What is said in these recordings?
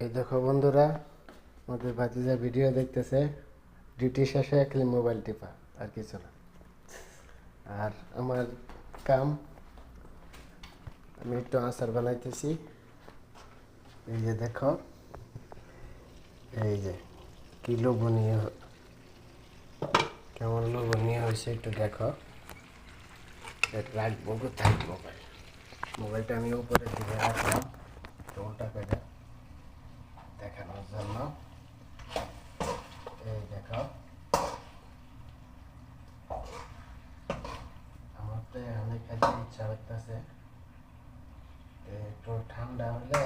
এই দেখো বন্ধুরা, আমাদের ভাতিজা ভিডিও দেখতেছে। ডিউটি শেষে খালি মোবাইল টিপা, আর কিছু না। আর আমার কাম, আমি একটু আচার বানাইতেছি। এই যে দেখো, এই যে কি লোভনীয়, কেমন লোভনীয় হয়েছে একটু দেখো। রাখবো কোথায় মোবাইলটা আমি উপরে দিকে রাখলাম ওটা করে দেখানোর জন্য। এই দেখো, আমার তো অনেক কাজে ইচ্ছা করতেছে, একটু ঠান্ডা হলে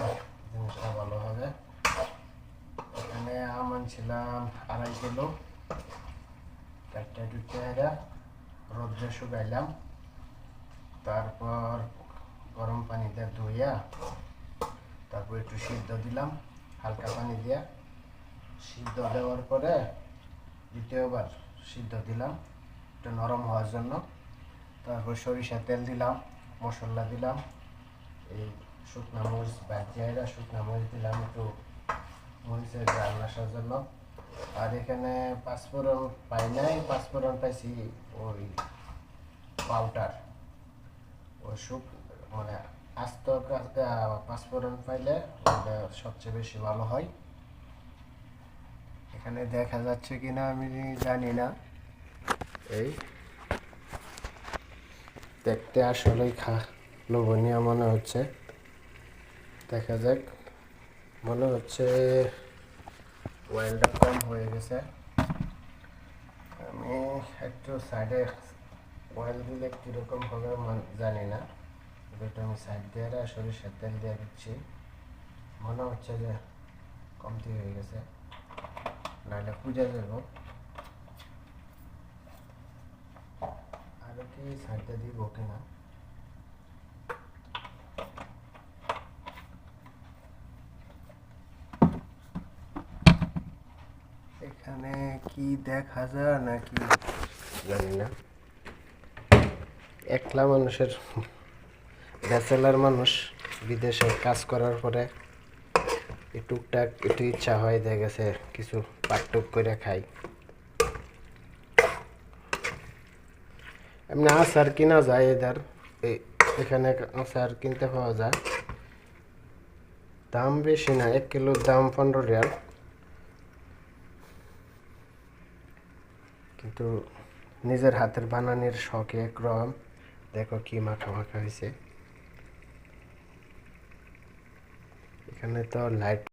জিনিসটা ভালো হবে। এখানে আম আনছিলাম 2.5 কিলো, চারটা টুকটা রোদ্রে শুকাইলাম, তারপর গরম পানিতে ধুইয়া তারপর একটু সিদ্ধ দিলাম হালকা পানি দিয়া। সিদ্ধ দেওয়ার পরে দ্বিতীয়বার সিদ্ধ দিলাম একটু নরম হওয়ার জন্য। তারপর সরিষার তেল দিলাম, মশলা দিলাম, এই শুকনো মরিচ ভাজিয়া শুকনো মরিচ দিলাম একটু মরিচের গ্রান আসার জন্য। আর এখানে পাঁচফোড়ন পাই নাই, পাঁচফোড়ন পাইছি ওই পাউডার, ওই মানে আস্ত পাঁচফোড়ন পাইলে ওটা সবচেয়ে বেশি ভালো হয়। এখানে দেখা যাচ্ছে কিনা আমি জানি না, এই দেখতে আসলেই লোভনীয় মনে হচ্ছে। দেখা যাক, মনে হচ্ছে অয়েলটা কম হয়ে গেছে। আমি একটু সাইডে অয়েল দিলে কীরকম হবে জানি না, এটা আমি সাইড দিয়ে সরিষার তেল দিয়ে দিচ্ছি। মনে হচ্ছে যে কমতি হয়ে গেছে, নাহলে খুঁজে যাব। আর কি সাইডটা দিব কিনা, এখানে কি দেখা যায় নাকি জানি না। একলা মানুষের, ব্যাচেলার মানুষ বিদেশে কাজ করার পরে টুকটাক একটু ইচ্ছা হয়, দেখা গেছে কিছু পাকটুক করে খাই। এমনি আচার কিনা যায় এদের, এখানে আচার কিনতে পাওয়া যায়, দাম বেশি না, 1 কিলোর দাম 15 রিয়াল। কিন্তু নিজের হাতের বানানোর শখে একরকম। দেখো কি মাখা মাখা হয়েছে। এখানে তো লাইট